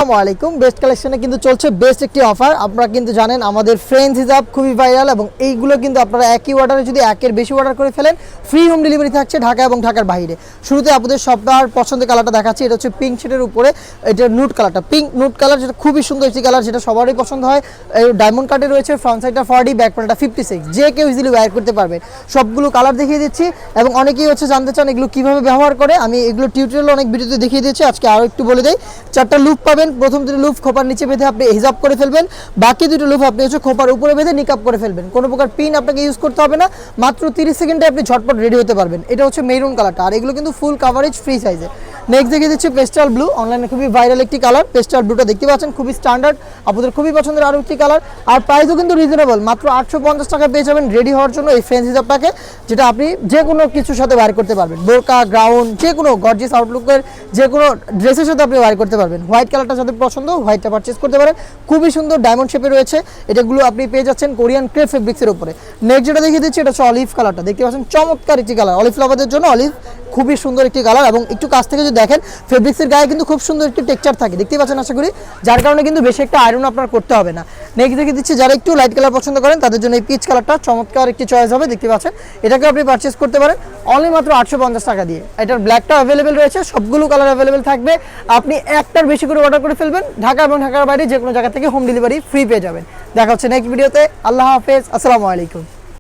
আসসালামু আলাইকুম। বেস্ট কালেকশনে কিন্তু চলছে বেস্ট একটি অফার। আপনারা কিন্তু জানেন আমাদের ফ্রেন্ডস হিসাব খুবই ভাইরাল এবং এইগুলো কিন্তু আপনারা একই অর্ডারে যদি একের বেশি অর্ডার করে ফেলেন ফ্রি হোম ডেলিভারি থাকছে ঢাকা এবং ঢাকার বাইরে। শুরুতে আপনাদের সবটার পছন্দের কালারটা দেখাচ্ছি। এটা হচ্ছে পিঙ্ক শেডের উপরে, এটা নুট কালারটা, পিঙ্ক নুট কালার, যেটা খুবই সুন্দর একটি কালার, যেটা সবারই পছন্দ হয়। ডায়মন্ড কাটে রয়েছে, ফ্রন্ট সাইডটা 40, ব্যাক প্যানেলটা 56, যে কেউ ইজিলি ওয়্যার করতে পারবে। সবগুলো কালার দেখিয়ে দিচ্ছি এবং অনেকেই হচ্ছে জানতে চান এগুলো কীভাবে ব্যবহার করে। আমি এগুলো টিউটোরিয়াল অনেক ভিডিওতে দেখিয়ে দিচ্ছি, আজকে আরও একটু বলে দিই। 4টা লুপ পাবেন, প্রথম 2টো লুপ খোপার নিচে বেঁধে আপনি হিজাব করে ফেলবেন, বাকি 2টো লুপ আপনি হচ্ছে খোপার উপরে বেঁধে নিকাব করে ফেলবেন। কোনো প্রকার পিন আপনাকে ইউজ করতে হবে না, মাত্র 30 সেকেন্ডে আপনি ঝটপট রেডি হতে পারবেন। এটা হচ্ছে মেরুন কালারটা, আর এগুলো কিন্তু ফুল কাভারেজ ফ্রি সাইজে। নেক্সট দেখিয়ে দিচ্ছি পেস্টাল ব্লু, অনলাইনে খুবই ভাইরাল একটি কালার। পেস্টাল ব্লুটা দেখতে পাচ্ছেন, খুবই স্ট্যান্ডার্ড, আপনাদের খুবই পছন্দের আরও একটি কালার। আর প্রাইসও কিন্তু রিজনেবল, মাত্র 850 টাকা পেয়ে যাবেন রেডি হওয়ার জন্য এই ফ্রেন্ডস হিসাবটাকে, যেটা আপনি যে কোনো কিছুর সাথে ওয়্যার করতে পারবেন। বোরকা, গ্রাউন্ড, যে কোনো গর্জিয়াস আউটলুকের যে কোনো ড্রেসের সাথে আপনি ওয়্যার করতে পারবেন। হোয়াইট কালারটা যাদের পছন্দ হোয়াইটটা পারচেস করতে পারেন, খুবই সুন্দর ডায়মন্ড শেপে রয়েছে। এটাগুলো আপনি পেয়ে যাচ্ছেন কোরিয়ান ক্রেপ ফেব্রিক্সের উপরে। নেক্সট যেটা দেখিয়ে দিচ্ছি, এটা হচ্ছে অলিভ কালারটা, দেখতে পাচ্ছেন চমৎকার একটি কালার। অলিভ লাভারদের জন্য অলিভ খুবই সুন্দর একটি কালার, এবং একটু কাছ থেকে যদি দেখেন ফেব্রিক্সের গায়ে কিন্তু খুব সুন্দর একটি টেক্সচার থাকে, দেখতে পাচ্ছেন আশা করি, যার কারণে কিন্তু বেশি একটা আয়রন আপনার করতে হবে না। নেক্সট দেখিয়ে দিচ্ছি, যারা একটু লাইট কালার পছন্দ করেন তাদের জন্য এই পিচ কালারটা চমৎকার একটি চয়েস হবে, দেখতে পাচ্ছেন। এটাকে আপনি পারচেস করতে পারেন অনলি মাত্র 850 টাকা দিয়ে। এটার ব্ল্যাকটা অ্যাভেলেবেল রয়েছে, সবগুলো কালার অ্যাভেলেবেল থাকবে। আপনি একটার বেশি করে অর্ডার করে ফেলবেন, ঢাকা এবং ঢাকার বাইরে যে কোনো জায়গা থেকে হোম ডেলিভারি ফ্রি পেয়ে যাবেন। দেখা হচ্ছে নেক্সট ভিডিওতে। আল্লাহ হাফেজ, আসসালামু আলাইকুম।